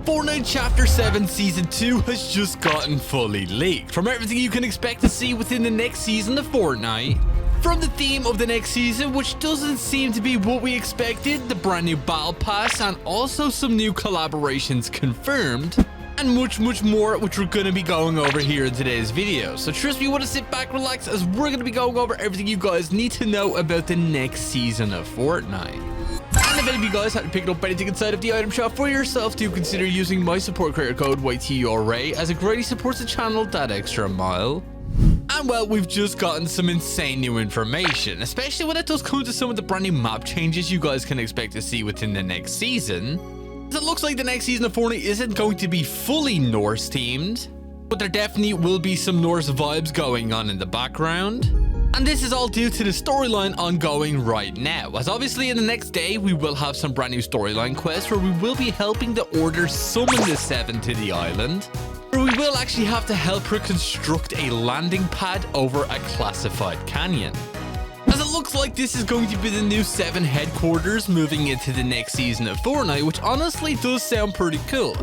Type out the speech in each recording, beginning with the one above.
Fortnite Chapter 7 Season 2 has just gotten fully leaked. From everything you can expect to see within the next season of Fortnite, from the theme of the next season, which doesn't seem to be what we expected, the brand new Battle Pass, and also some new collaborations confirmed, and much more, which we're going to be going over here in today's video. So trust me, you want to sit back, relax, as we're going to be going over everything you guys need to know about the next season of Fortnite. And if any of you guys haven't picked up anything inside of the item shop for yourself, do consider using my support creator code YTURA, as it greatly supports the channel that extra mile. And well, we've just gotten some insane new information, especially when it does come to some of the brand new map changes you guys can expect to see within the next season. It looks like the next season of Fortnite isn't going to be fully Norse themed, but there definitely will be some Norse vibes going on in the background. And this is all due to the storyline ongoing right now, as obviously in the next day we will have some brand new storyline quests where we will be helping the Order summon the Seven to the island, where we will actually have to help her construct a landing pad over a classified canyon. As it looks like this is going to be the new Seven headquarters moving into the next season of Fortnite, which honestly does sound pretty cool.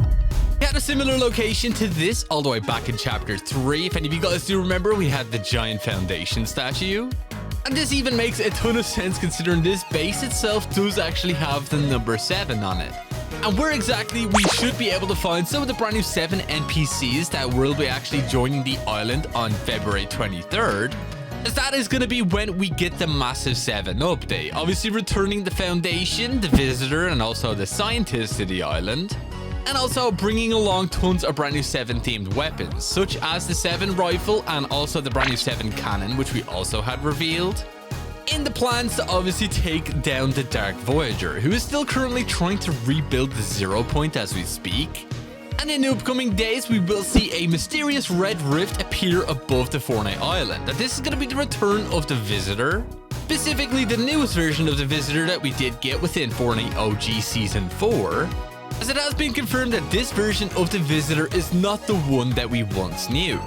We had a similar location to this all the way back in Chapter 3. If any of you guys do remember, we had the giant foundation statue. And this even makes a ton of sense considering this base itself does actually have the number 7 on it. And where exactly we should be able to find some of the brand new 7 NPCs that will be actually joining the island on February 23rd. As that is going to be when we get the massive 7 update. Obviously returning the Foundation, the Visitor, and also the Scientist to the island. And also bringing along tons of brand new 7 themed weapons, such as the 7 rifle and also the brand new 7 cannon, which we also had revealed. In the plans to obviously take down the Dark Voyager, who is still currently trying to rebuild the 0 point as we speak. And in the upcoming days, we will see a mysterious red rift appear above the Fortnite island. And this is going to be the return of the Visitor, specifically the newest version of the Visitor that we did get within Fortnite OG Season 4. As it has been confirmed that this version of the Visitor is not the one that we once knew,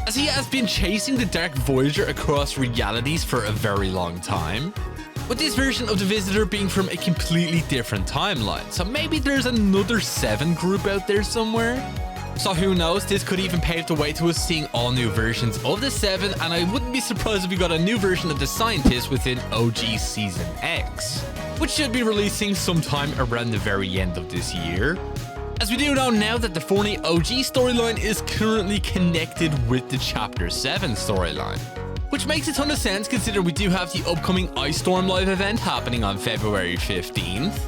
as he has been chasing the Dark Voyager across realities for a very long time, with this version of the Visitor being from a completely different timeline. So maybe there's another 7 group out there somewhere. So who knows, this could even pave the way to us seeing all new versions of the 7, and I wouldn't be surprised if we got a new version of the Scientist within OG Season X, which should be releasing sometime around the very end of this year. As we do know now that the Fortnite OG storyline is currently connected with the Chapter 7 storyline, which makes a ton of sense considering we do have the upcoming Ice Storm live event happening on February 15th,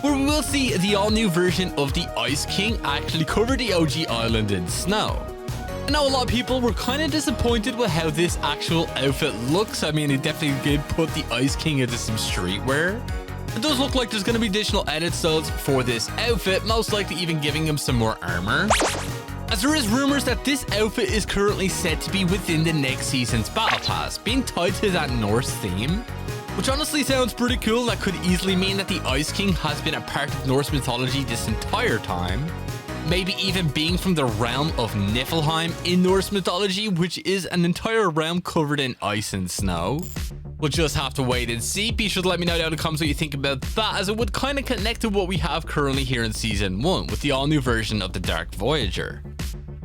where we will see the all-new version of the Ice King actually cover the OG island in snow. I know a lot of people were kind of disappointed with how this actual outfit looks. I mean, it definitely did put the Ice King into some streetwear. It does look like there's going to be additional edit styles for this outfit, most likely even giving him some more armor, as there is rumors that this outfit is currently set to be within the next season's Battle Pass, being tied to that Norse theme, which honestly sounds pretty cool. That could easily mean that the Ice King has been a part of Norse mythology this entire time, maybe even being from the realm of Niflheim in Norse mythology, which is an entire realm covered in ice and snow. We'll just have to wait and see. Be sure to let me know down in the comments what you think about that, as it would kind of connect to what we have currently here in Season 1 with the all-new version of the Dark Voyager.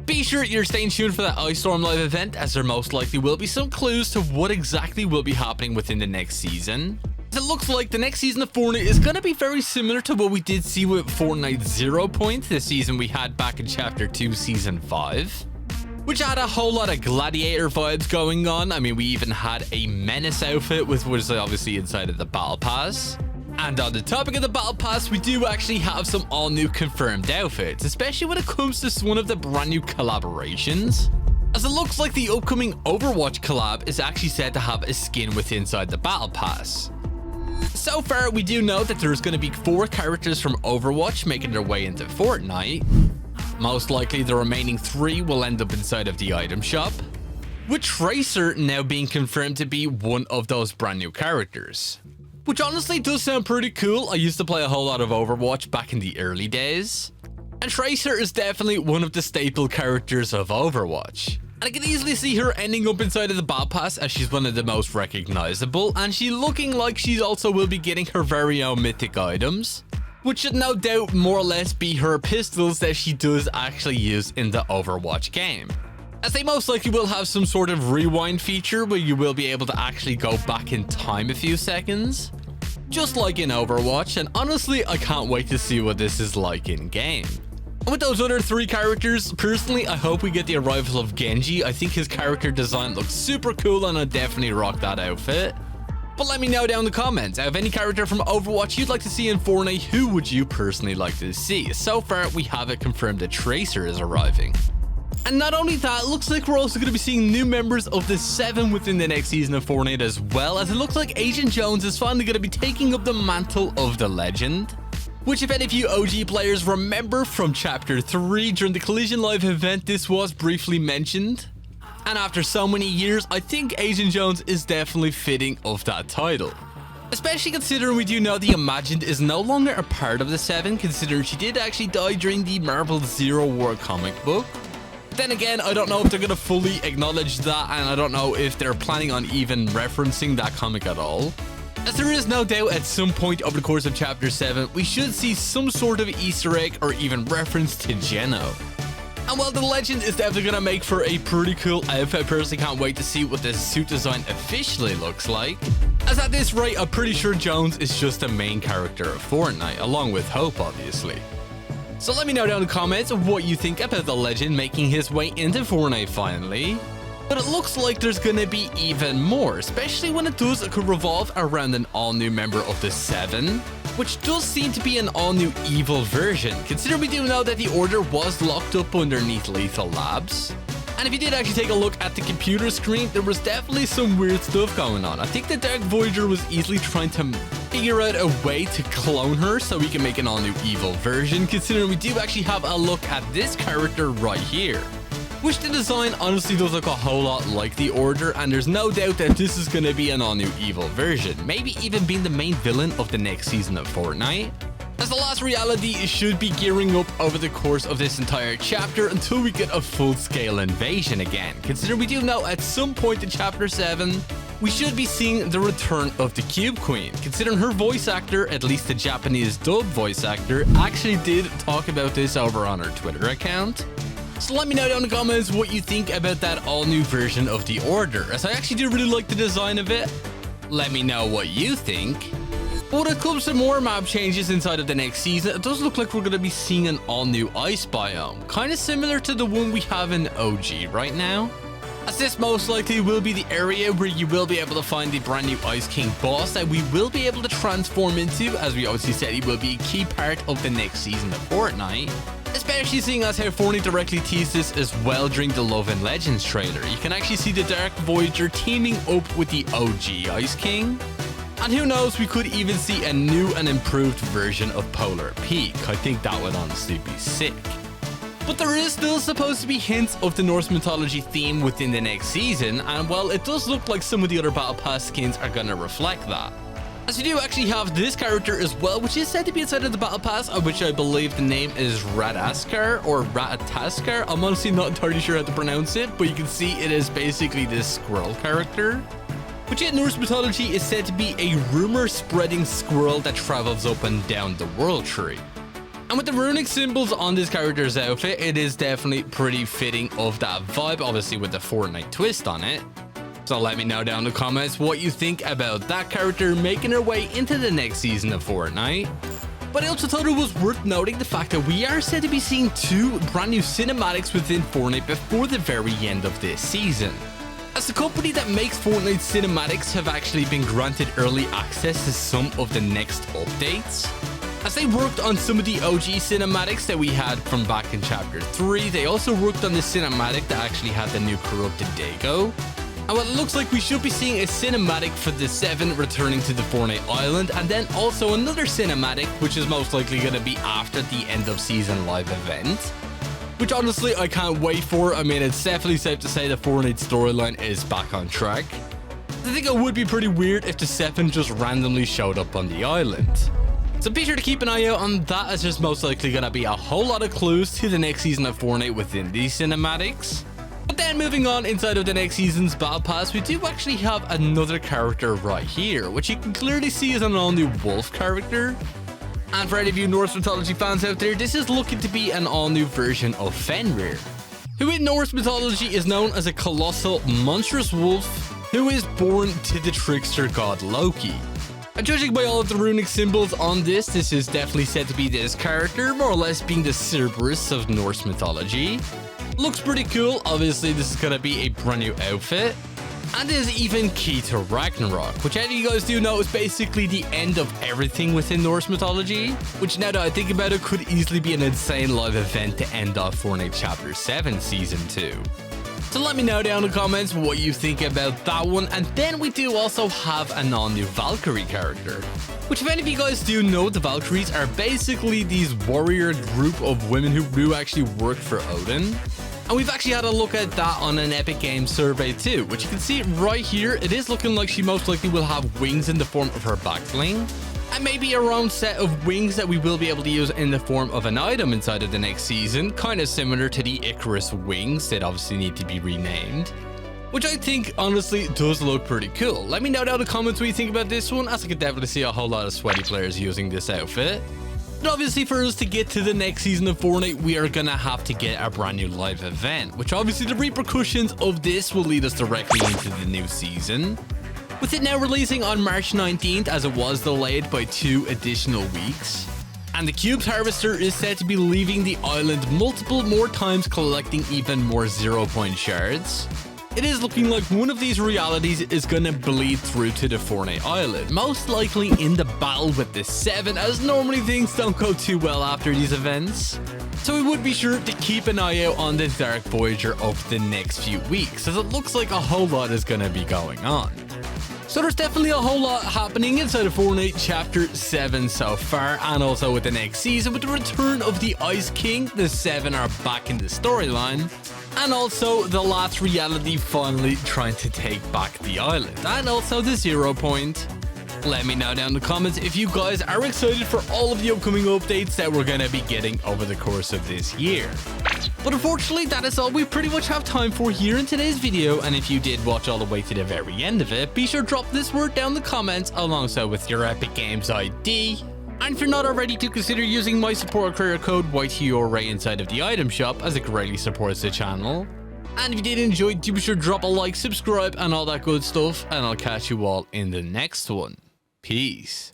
Be sure you're staying tuned for that Ice Storm live event, as there most likely will be some clues to what exactly will be happening within the next season. It looks like the next season of Fortnite is going to be very similar to what we did see with Fortnite 0 Point, the season we had back in Chapter 2 Season 5. Which had a whole lot of gladiator vibes going on. I mean, we even had a menace outfit, which was obviously inside of the Battle Pass. And on the topic of the Battle Pass, we do actually have some all new confirmed outfits, especially when it comes to one of the brand new collaborations. As it looks like the upcoming Overwatch collab is actually said to have a skin within inside the Battle Pass. So far, we do know that there's going to be 4 characters from Overwatch making their way into Fortnite. Most likely the remaining 3 will end up inside of the item shop, with Tracer now being confirmed to be one of those brand new characters, which honestly does sound pretty cool. I used to play a whole lot of Overwatch back in the early days, and Tracer is definitely one of the staple characters of Overwatch. And I can easily see her ending up inside of the Battle Pass, as she's one of the most recognizable, and she's looking like she also will be getting her very own mythic items, which should no doubt more or less be her pistols that she does actually use in the Overwatch game, as they most likely will have some sort of rewind feature where you will be able to actually go back in time a few seconds, just like in Overwatch. And honestly, I can't wait to see what this is like in game. And with those other 3 characters, personally, I hope we get the arrival of Genji. I think his character design looks super cool and I'd definitely rock that outfit. But let me know down in the comments, out of any character from Overwatch you'd like to see in Fortnite, who would you personally like to see? So far, we have it confirmed that Tracer is arriving. And not only that, it looks like we're also going to be seeing new members of the 7 within the next season of Fortnite, as well as it looks like Agent Jones is finally going to be taking up the mantle of the legend, which if any of you OG players remember from Chapter 3, during the Collision Live event, this was briefly mentioned. And after so many years, I think Agent Jones is definitely fitting of that title. Especially considering we do know the Imagined is no longer a part of the 7, considering she did actually die during the Marvel Zero War comic book. Then again, I don't know if they're going to fully acknowledge that, and I don't know if they're planning on even referencing that comic at all. As there is no doubt at some point over the course of Chapter 7, we should see some sort of Easter egg or even reference to Geno. And while the legend is definitely going to make for a pretty cool outfit, I personally can't wait to see what the suit design officially looks like. As at this rate, I'm pretty sure Jones is just the main character of Fortnite, along with Hope obviously. So let me know down in the comments what you think about the legend making his way into Fortnite finally. But it looks like there's gonna be even more, especially when it does revolve around an all-new member of the 7, which does seem to be an all-new evil version, considering we do know that the Order was locked up underneath Lethal Labs. And if you did actually take a look at the computer screen, there was definitely some weird stuff going on. I think the Dark Voyager was easily trying to figure out a way to clone her so we can make an all-new evil version, considering we do actually have a look at this character right here, which the design honestly does look a whole lot like the Order, and there's no doubt that this is going to be an all-new evil version, maybe even being the main villain of the next season of Fortnite, as the last reality should be gearing up over the course of this entire chapter until we get a full-scale invasion again, considering we do know at some point in Chapter 7, we should be seeing the return of the Cube Queen, considering her voice actor, at least the Japanese dub voice actor, actually did talk about this over on her Twitter account. So let me know down in the comments what you think about that all-new version of the Order, as I actually do really like the design of it. Let me know what you think. But when it comes to more map changes inside of the next season, it does look like we're going to be seeing an all-new ice biome, kind of similar to the one we have in OG right now, as this most likely will be the area where you will be able to find the brand new Ice King boss that we will be able to transform into, as we obviously said he will be a key part of the next season of Fortnite. Especially seeing as how Fortnite directly teased this as well during the Love and Legends trailer. You can actually see the Dark Voyager teaming up with the OG Ice King. And who knows, we could even see a new and improved version of Polar Peak. I think that would honestly be sick. But there is still supposed to be hints of the Norse mythology theme within the next season, and well, it does look like some of the other Battle Pass skins are gonna reflect that. As we do actually have this character as well, which is said to be inside of the Battle Pass, of which I believe the name is Rataskar or Ratataskar. I'm honestly not entirely sure how to pronounce it, but you can see it is basically this squirrel character, which in Norse mythology is said to be a rumor-spreading squirrel that travels up and down the world tree. And with the runic symbols on this character's outfit, it is definitely pretty fitting of that vibe, obviously with the Fortnite twist on it. So let me know down in the comments what you think about that character making her way into the next season of Fortnite. But I also thought it was worth noting the fact that we are said to be seeing 2 brand new cinematics within Fortnite before the very end of this season, as the company that makes Fortnite cinematics have actually been granted early access to some of the next updates. As they worked on some of the OG cinematics that we had from back in Chapter 3, they also worked on the cinematic that actually had the new corrupted Dago. And what it looks like, we should be seeing a cinematic for the 7 returning to the Fortnite Island, and then also another cinematic, which is most likely going to be after the end of season live event, which honestly I can't wait for. I mean, it's definitely safe to say the Fortnite storyline is back on track. I think it would be pretty weird if the 7 just randomly showed up on the island. So be sure to keep an eye out on that, as there's most likely going to be a whole lot of clues to the next season of Fortnite within these cinematics. But then moving on inside of the next season's Battle Pass, we do actually have another character right here, which you can clearly see is an all-new wolf character. And for any of you Norse mythology fans out there, this is looking to be an all-new version of Fenrir, who in Norse mythology is known as a colossal, monstrous wolf who is born to the trickster god Loki. And judging by all of the runic symbols on this is definitely said to be this character, more or less being the Cerberus of Norse mythology. Looks pretty cool. Obviously, this is going to be a brand new outfit. And is even key to Ragnarok, which as you guys do know is basically the end of everything within Norse mythology, which now that I think about it could easily be an insane live event to end off Fortnite Chapter 7 Season 2. So let me know down in the comments what you think about that one. And then we do also have an all-new Valkyrie character, which if any of you guys do know, the Valkyries are basically these warrior group of women who do actually work for Odin. And we've actually had a look at that on an Epic Games survey too, which you can see right here. It is looking like she most likely will have wings in the form of her back bling, and maybe a round set of wings that we will be able to use in the form of an item inside of the next season, kind of similar to the Icarus wings that obviously need to be renamed, which I think honestly does look pretty cool. Let me know down in the comments what you think about this one, as I could definitely see a whole lot of sweaty players using this outfit. But obviously for us to get to the next season of Fortnite, we are gonna have to get a brand new live event, which obviously the repercussions of this will lead us directly into the new season, with it now releasing on March 19th as it was delayed by 2 additional weeks. And the Cubes Harvester is said to be leaving the island multiple more times, collecting even more 0-point shards. It is looking like one of these realities is going to bleed through to the Fortnite Island, most likely in the battle with the 7, as normally things don't go too well after these events. So we would be sure to keep an eye out on the Dark Voyager of the next few weeks, as it looks like a whole lot is going to be going on. So there's definitely a whole lot happening inside of Fortnite Chapter 7 so far, and also with the next season, with the return of the Ice King, the 7 are back in the storyline, and also the last reality finally trying to take back the island, and also the 0-point. Let me know down in the comments if you guys are excited for all of the upcoming updates that we're going to be getting over the course of this year. But unfortunately, that is all we pretty much have time for here in today's video, and if you did watch all the way to the very end of it, be sure to drop this word down in the comments alongside with your Epic Games ID. And if you're not already, to consider using my support creator code YTORAY inside of the item shop, as it greatly supports the channel. And if you did enjoy, do be sure to drop a like, subscribe, and all that good stuff, and I'll catch you all in the next one. Peace.